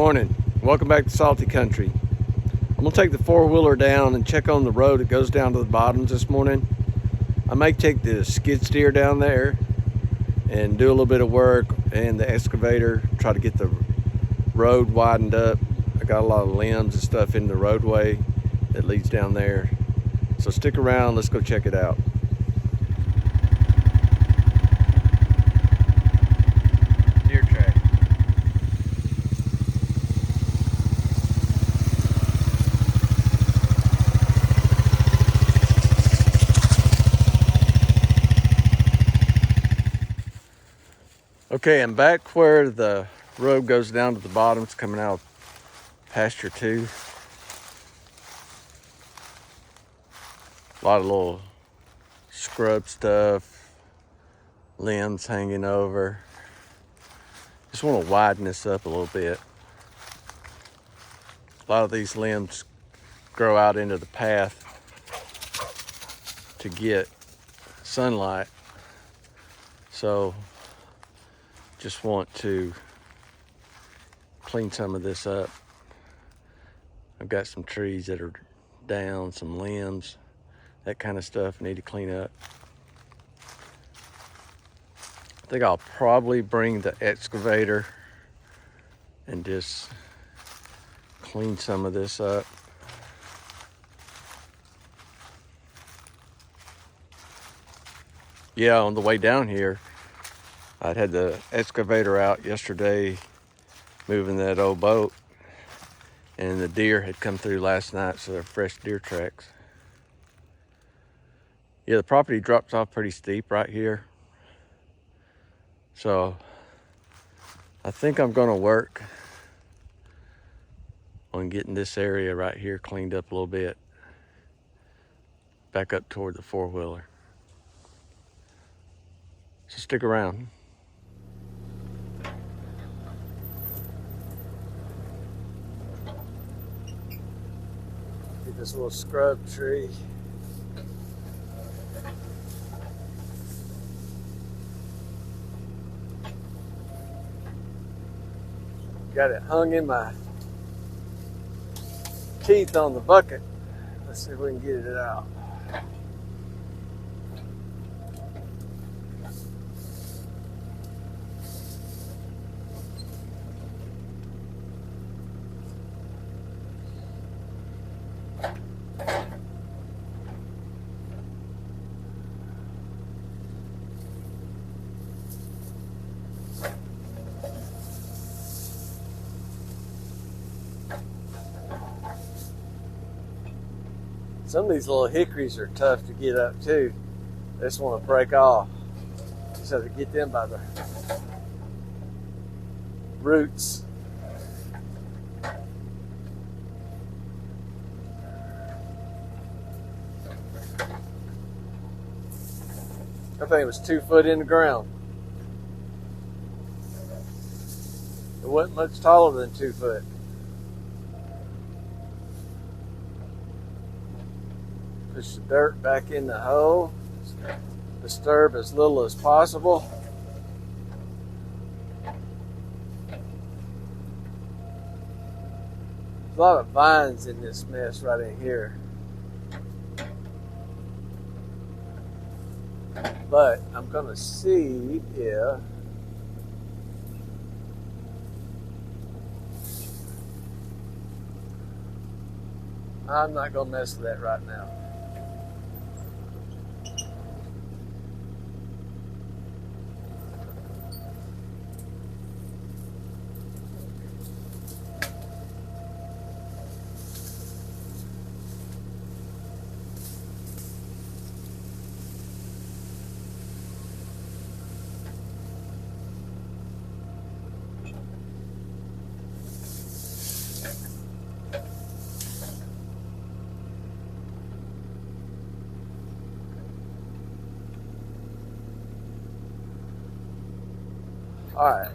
morning. Welcome back to Salty Country. I'm gonna take the four-wheeler down and check on the road that goes down to the bottoms this morning. I might take the skid steer down there and do a little bit of work and the excavator, try to get the road widened up. I got a lot of limbs and stuff in the roadway that leads down there. So stick around, let's go check it out. Deer track. Okay, I'm back where the road goes down to the bottom. It's coming out of pasture 2. A lot of little scrub stuff, limbs hanging over. Just want to widen this up a little bit. A lot of these limbs grow out into the path to get sunlight. So just want to clean some of this up. I've got some trees that are down, some limbs, that kind of stuff need to clean up. I think I'll probably bring the excavator and just clean some of this up. Yeah, on the way down here, I'd had the excavator out yesterday moving that old boat, and the deer had come through last night, so they're fresh deer tracks. Yeah, the property drops off pretty steep right here. So I think I'm gonna work on getting this area right here cleaned up a little bit, back up toward the four-wheeler. So stick around. Get this little scrub tree. Got it hung in my teeth on the bucket. Let's see if we can get it out. Some of these little hickories are tough to get up too. They just want to break off. Just have to get them by the roots. I think it was 2 foot in the ground. It wasn't much taller than 2 foot. Push the dirt back in the hole. Disturb as little as possible. There's a lot of vines in this mess right in here. But I'm gonna see if I'm not gonna mess with that right now. All right.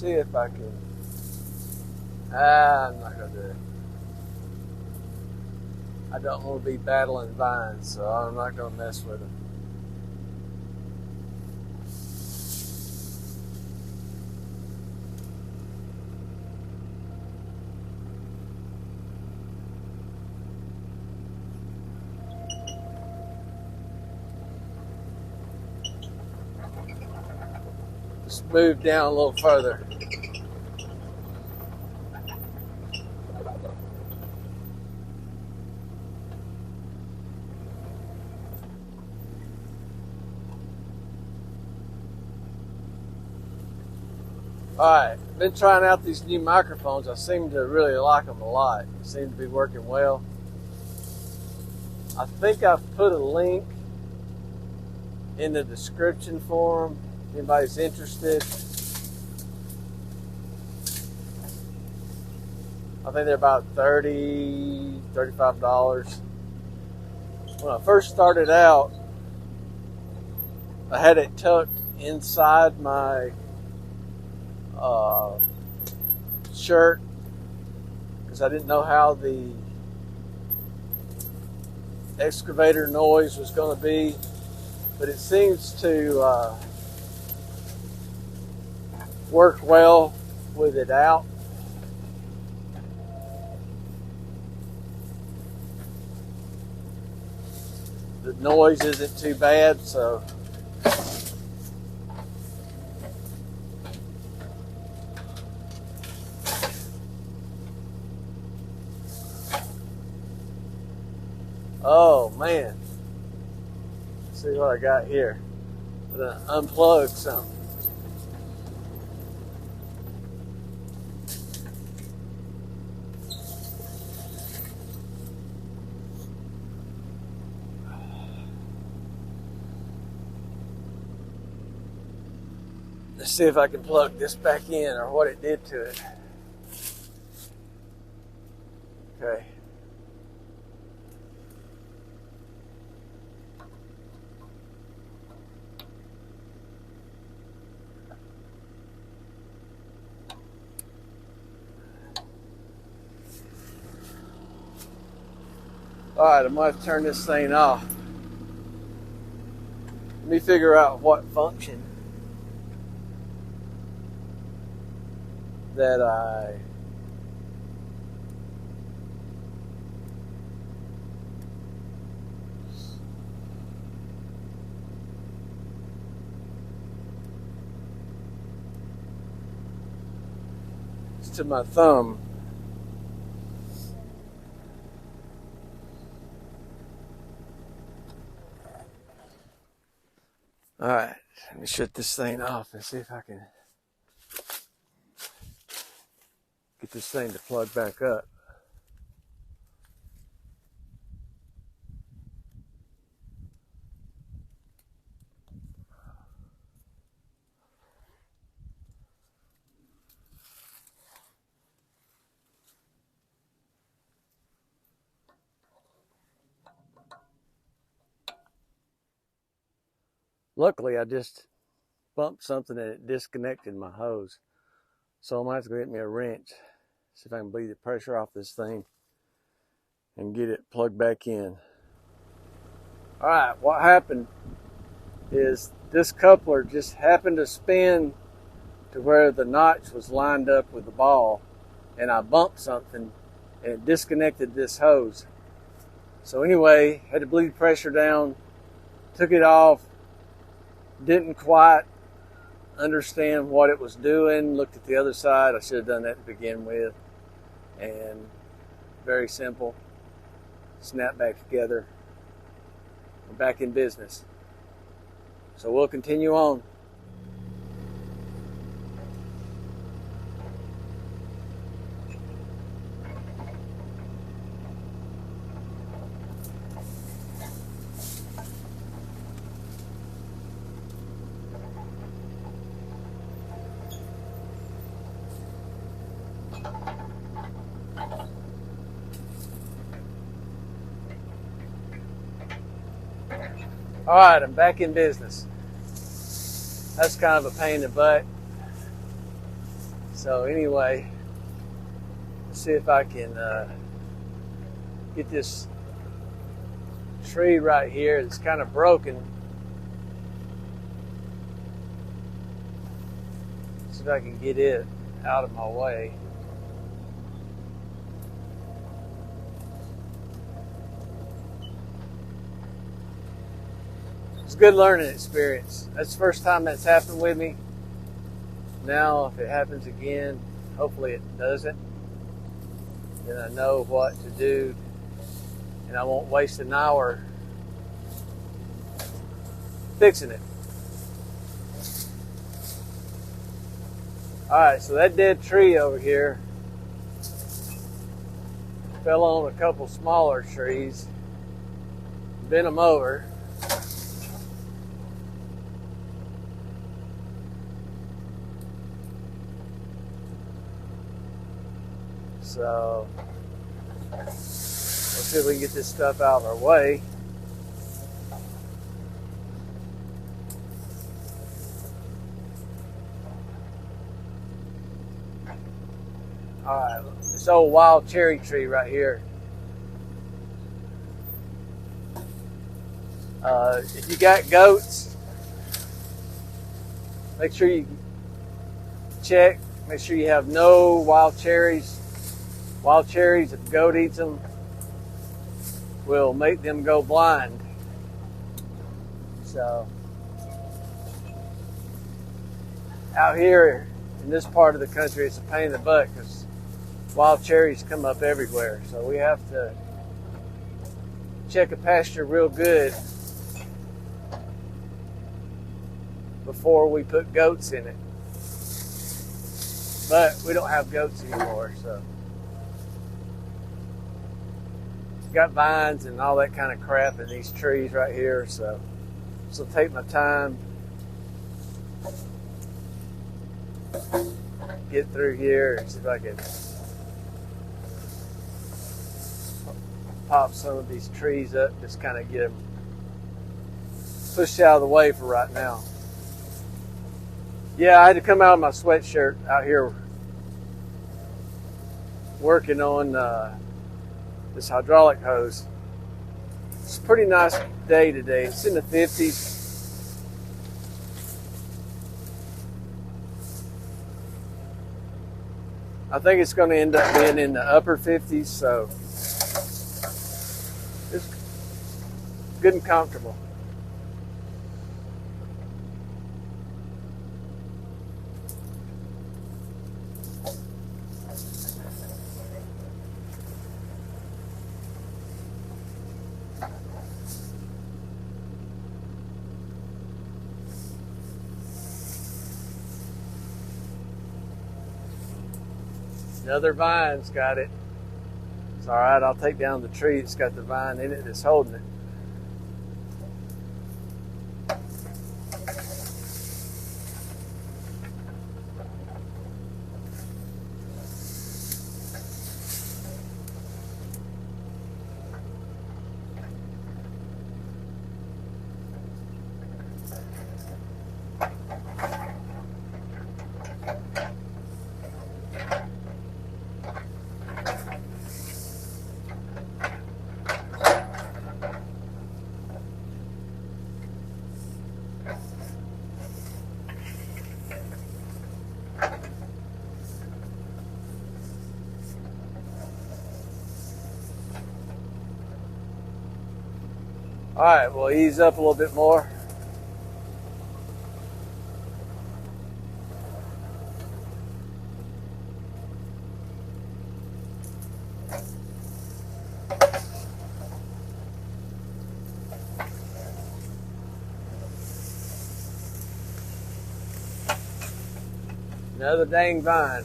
see if I can. I'm not gonna do it. I don't want to be battling vines, so I'm not gonna mess with them. Just move down a little further. Alright, been trying out these new microphones. I seem to really like them a lot. They seem to be working well. I think I've put a link in the description for them. If anybody's interested. I think they're about $30, $35. When I first started out, I had it tucked inside my shirt because I didn't know how the excavator noise was going to be, but it seems to work well with it out. The noise isn't too bad, so oh man, let's see what I got here. I'm gonna unplug something. Let's see if I can plug this back in or what it did to it. Okay. All right, I'm going to turn this thing off. Let me figure out what function that it's to my thumb. All right, let me shut this thing off and see if I can get this thing to plug back up. Luckily, I just bumped something and it disconnected my hose. So I'm going to have to go get me a wrench, see if I can bleed the pressure off this thing and get it plugged back in. All right, what happened is this coupler just happened to spin to where the notch was lined up with the ball, and I bumped something and it disconnected this hose. So anyway, had to bleed pressure down, took it off, didn't quite understand what it was doing, looked at the other side. I should have done that to begin with, and very simple, snap back together. We're back in business, so we'll continue on. All right, I'm back in business. That's kind of a pain in the butt. So anyway, let's see if I can get this tree right here. It's kind of broken. See if I can get it out of my way. It's a good learning experience. That's the first time that's happened with me. Now, if it happens again, hopefully it doesn't, then I know what to do, and I won't waste an hour fixing it. Alright, so that dead tree over here fell on a couple smaller trees, bent them over. So let's see if we can get this stuff out of our way. Alright, this old wild cherry tree right here. If you got goats, make sure you check, make sure you have no wild cherries. Wild cherries, if a goat eats them, will make them go blind. So, out here in this part of the country, it's a pain in the butt because wild cherries come up everywhere. So we have to check a pasture real good before we put goats in it. But we don't have goats anymore, so. Got vines and all that kind of crap in these trees right here, so take my time, get through here and see if I can pop some of these trees up, just kind of get them pushed out of the way for right now. Yeah, I had to come out of my sweatshirt out here working on this hydraulic hose. It's a pretty nice day today. It's in the 50s. I think it's going to end up being in the upper 50s, so it's good and comfortable. Another vine's got it. It's all right. I'll take down the tree that's got the vine in it that's holding it. All right, we'll ease up a little bit more. Another dang vine.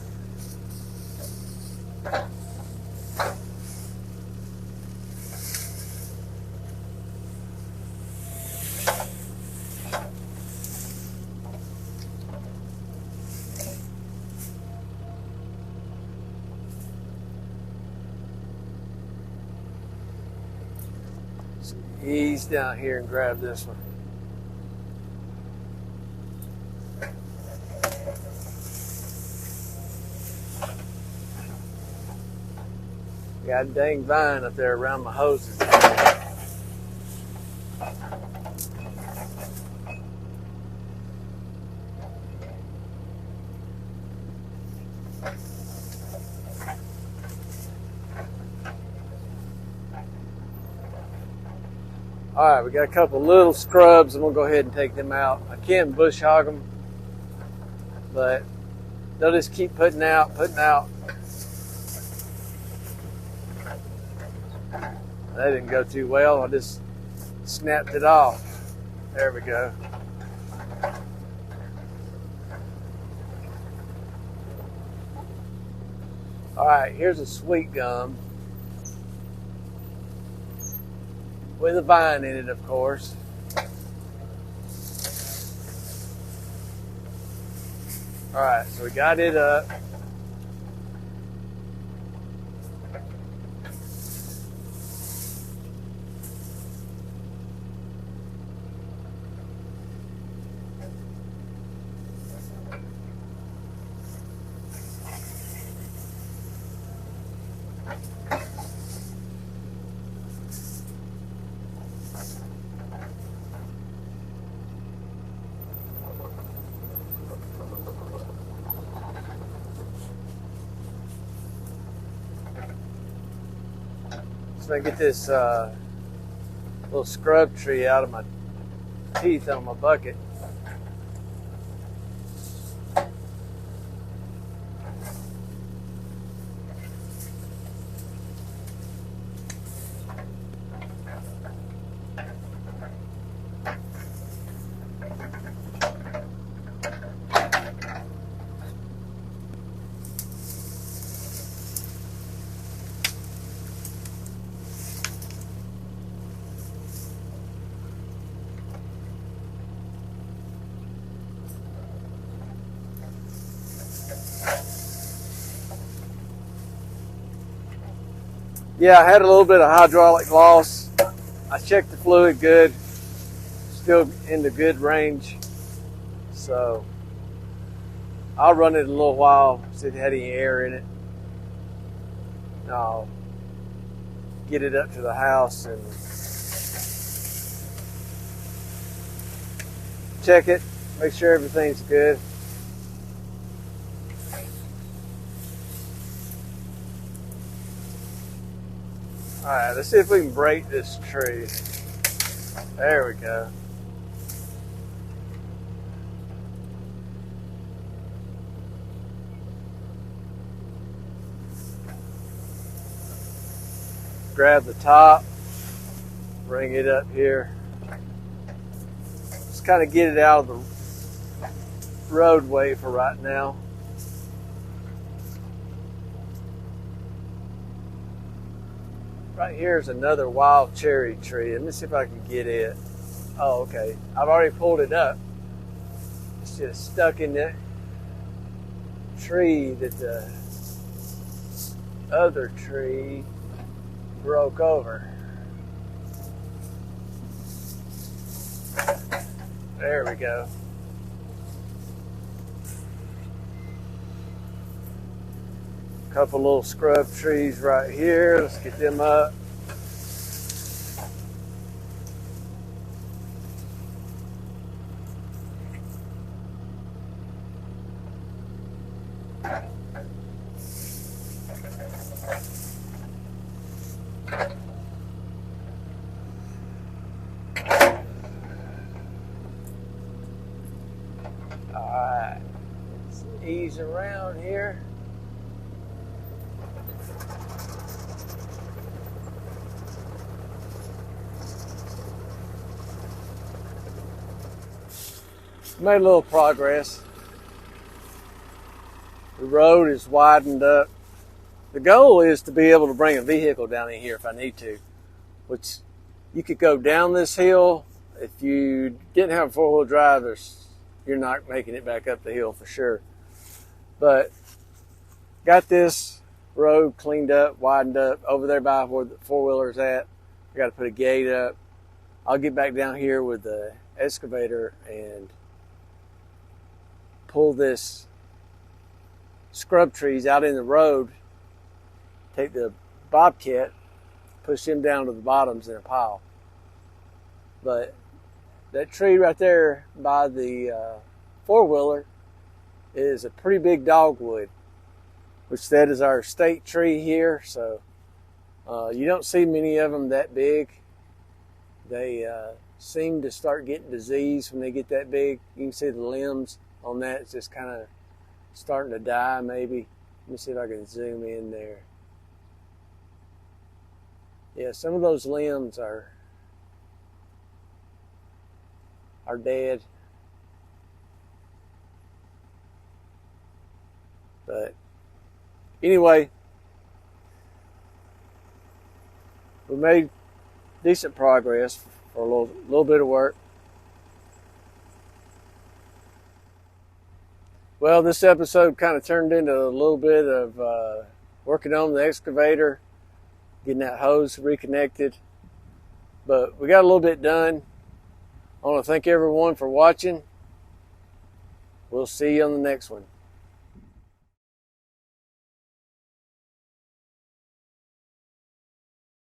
Ease down here and grab this one. Got a dang vine up there around my hoses. All right, we got a couple little scrubs. I'm gonna go ahead and take them out. I can bush hog them, but they'll just keep putting out. That didn't go too well. I just snapped it off. There we go. All right, here's a sweet gum. With a vine in it, of course. All right, so we got it up. So I get this little scrub tree out of my teeth on my bucket. Yeah, I had a little bit of hydraulic loss. I checked the fluid good, still in the good range. So I'll run it a little while, see if it had any air in it. And I'll get it up to the house and check it, make sure everything's good. All right, let's see if we can break this tree. There we go. Grab the top, bring it up here. Just kind of get it out of the roadway for right now. Right here is another wild cherry tree. Let me see if I can get it. Oh, okay. I've already pulled it up. It's just stuck in that tree that the other tree broke over. There we go. Couple little scrub trees right here. Let's get them up. All right, let's ease around here. Made a little progress. The road is widened up. The goal is to be able to bring a vehicle down in here if I need to, which you could go down this hill. If you didn't have four-wheel drive, you're not making it back up the hill for sure. But got this road cleaned up, widened up over there by where the four-wheeler's at. I got to put a gate up. I'll get back down here with the excavator and pull this scrub trees out in the road, take the Bobcat, push them down to the bottoms in a pile. But that tree right there by the four-wheeler is a pretty big dogwood, which that is our state tree here. So you don't see many of them that big. They seem to start getting disease when they get that big. You can see the limbs on that. It's just kind of starting to die maybe. Let me see if I can zoom in there. Yeah, some of those limbs are dead. But anyway, we made decent progress for a little bit of work. Well, this episode kind of turned into a little bit of working on the excavator, getting that hose reconnected. But we got a little bit done. I want to thank everyone for watching. We'll see you on the next one.